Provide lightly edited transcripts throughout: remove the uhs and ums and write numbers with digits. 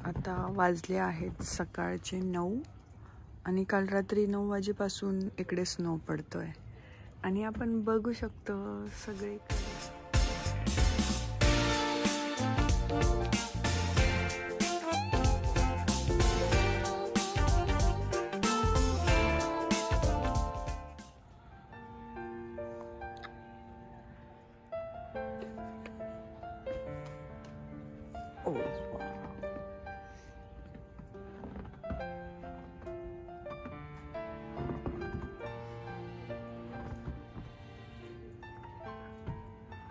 आता वाजले आहेत सकाळचे 9 आणि काल रात्री 9 वाजेपासून इकडे स्नो पडतोय आणि आपण बघू शकतो सगळीकडे.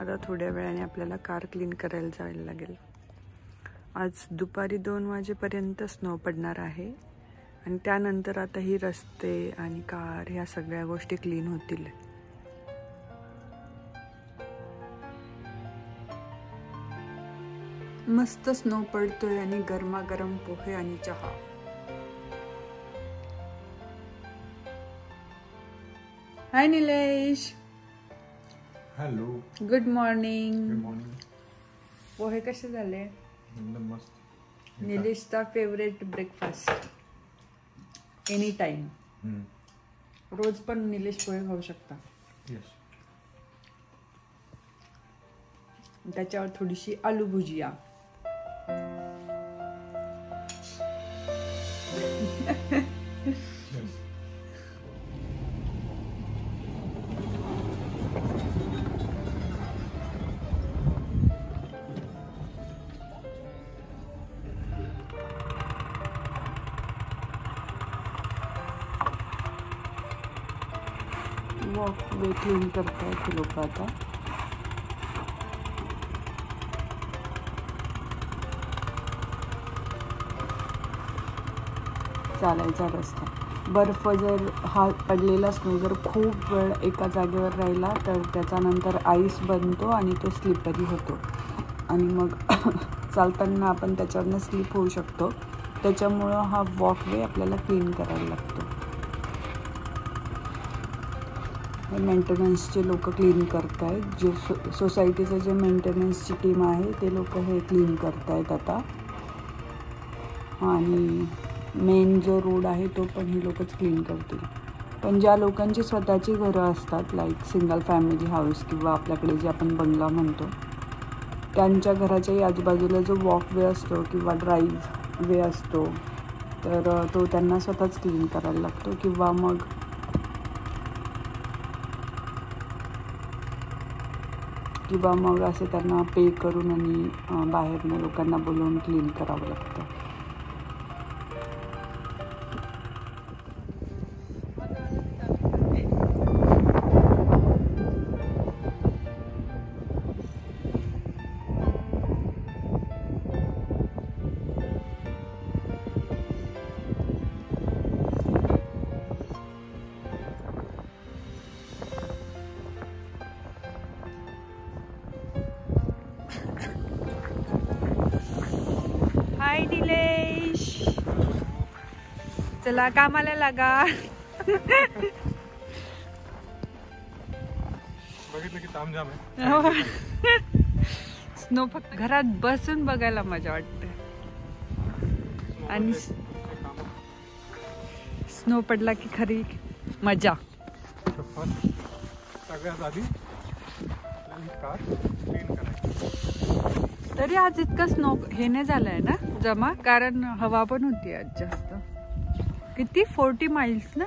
आता थोड्या वेळाने आपल्याला कार क्लीन करायला जायला लागेल. आज दुपारी 2 वाजेपर्यंत स्नो पडणार आहे आणि त्यानंतर आता ही रस्ते आणि कार ह्या सगळ्या गोष्टी क्लीन होतील. मस्त स्नो पडतोय आणि गरमागरम पोहे आणि चहा. Hi Nilesh. Hello. Good morning. Good morning. Pohe कसे झाले? एकदम मस्त. निलेशचा फेवरेट ब्रेकफास्ट एनी टाइम. रोज पण निलेश पोहे खाऊ शकता. यस. त्याच्यावर थोडीशी आलू भुजिया. वॉकवे क्लीन करतायत ते लोक आता. चालायचा रस्ता. बर्फ जर हा पडलेला स्नो जर खूप वेळ एका जागेवर राहिला तर त्याचा नंतर आईस बनतो आणि तो स्लिपरी होतो आणि मग चालताना आपण त्याच्यावरनं स्लिप होऊ शकतो. त्याच्यामुळं हा वॉकवे आपल्याला क्लीन करायला लागतो. हे मेंटेनन्सचे लोक क्लीन करत आहेत. जे सोसायटीचं जे मेंटेनन्सची टीम आहे ते लोक हे क्लीन करत आहेत आता. आणि मेन जो रोड आहे तो पण हे लोकच क्लीन करतील. पण ज्या लोकांची स्वतःची घरं असतात लाईक सिंगल फॅमिली हाऊस किंवा आपल्याकडे जे आपण बंगला म्हणतो त्यांच्या घराच्याही आजूबाजूला जो वॉकवे असतो किंवा ड्राईव्ह वे असतो तर तो त्यांना स्वतःच क्लीन करायला लागतो किंवा मग असे त्यांना पे करून आणि बाहेरनं लोकांना बोलवून क्लीन करावं लागतं. हाय निलेश. चला कामाला लागा. बघितलं की तामझाम आहे. स्नो फक्त घरात बसून बघायला मजा वाटते आणि स्नो पडला की खरी मजा. सगळ्यात आधी कार क्लीन करायची. तरी आज इतका स्नो हे नाही झालंय ना जमा, कारण हवा पण होती आज जास्त. किती 40 माइल्स ना?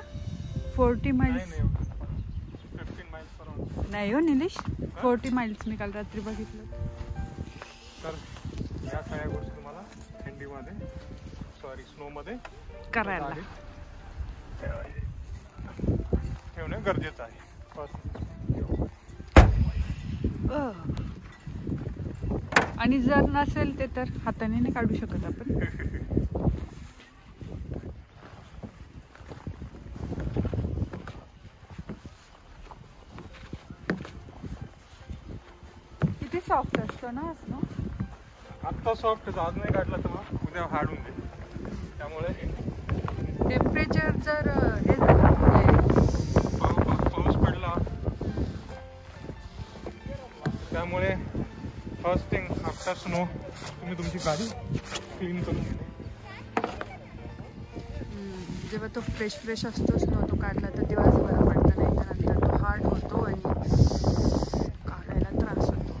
40 माइल्स नाही हो निलेश. 40 माइल्स मी काल रात्री बघितलं. तर या सगळ्या गोष्टी तुम्हाला थंडीमध्ये स्नोमध्ये करायला ठेवणे गरजेचं आहे. आणि जर नसेल ते तर हाताने नाही काढू शकत आपण. किती सॉफ्ट असतो ना स्नो. आत्ता सॉफ्ट आज नाही काढला तर मग उद्या हार्ड होऊन जाईल. त्यामुळे टेम्परेचर जर हे झालं पाऊस पडला त्यामुळे फर्स्ट थिंग आफ्टर स्नो तुम्ही तुमची गाडी क्लीन करून घेते. जेव्हा तो फ्रेश असतो स्नो तो काढला तर तेव्हाच बरं पडतं, नाही तर नंतर तो हार्ड होतो आणि काढायला त्रास होतो.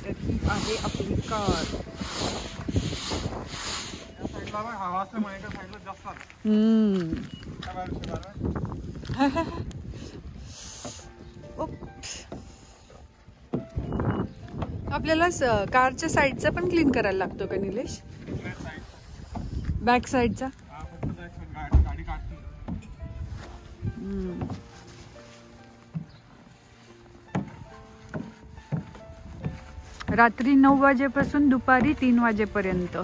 तर ही आहे आपली कार. हवा असल्यामुळे एका साईडला जास्त आपल्याला कारच्या साईडचा पण क्लीन करायला लागतो का निलेश? बॅक साईडचा. रात्री 9 वाजेपासून दुपारी 3 वाजेपर्यंत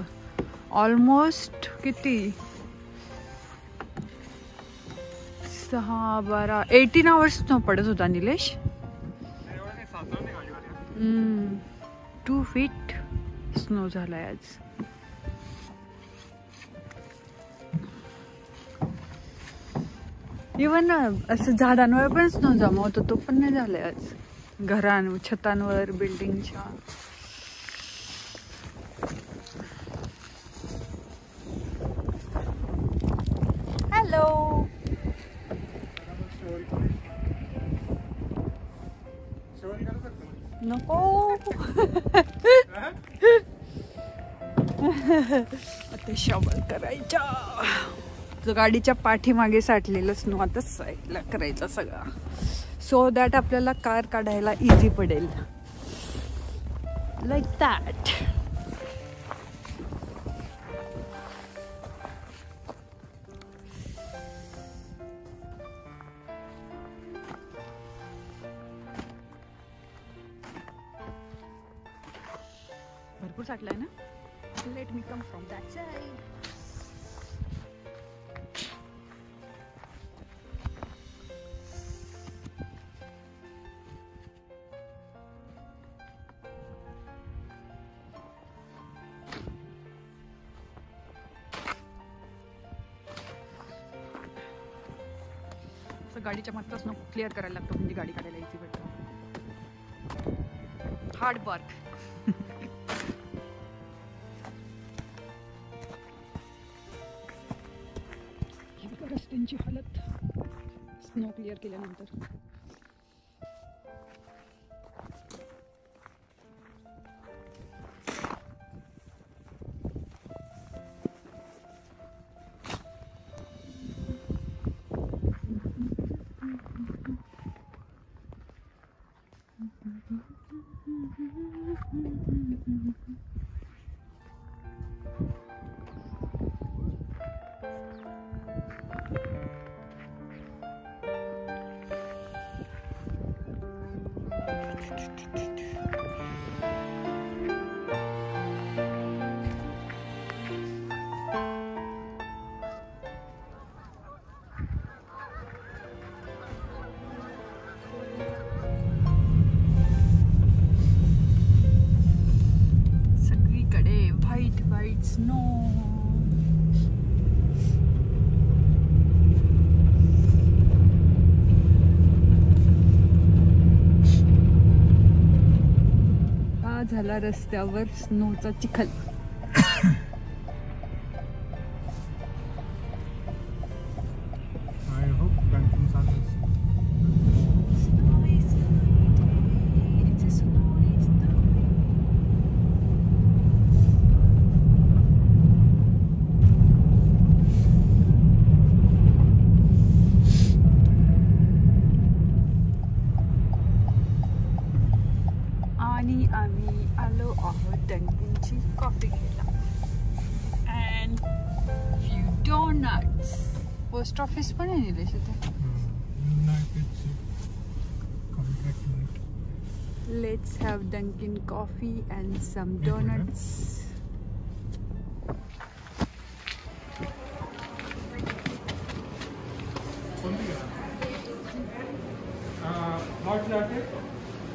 ऑलमोस्ट किती 18 आवर्स स्नो पडत होता निलेश. 2 फीट स्नो झालाय आज. इवन असं झाडांवर पण स्नो जमा होतो तो पण नाही झालाय आज. घरांवर छतांवर बिल्डिंगच्या. हॅलो. नको आता शॉवर करायच्या. जो गाडीच्या पाठीमागे साठलेलं स्नो आता साईडला करायचा सगळा, सो दॅट आपल्याला कार काढायला इझी पडेल. Like that. भरपूर साठलाय ना. Let me come from that side. गाडीच्या मागचा स्नो क्लिअर करायला लागतो म्हणजे गाडी काढायला इझी पडतो. Hard work. रस्त्यांची हालत स्नो क्लिअर केल्यानंतर. स्नो. हा झाला रस्त्यावर स्नोचा चिखल. आम्ही आलो आहोत डंकिनची कॉफी घ्यायला. And few donuts. Post office पण आहे निलेश इथे. Let's have Dunkin coffee and some donuts.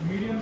Medium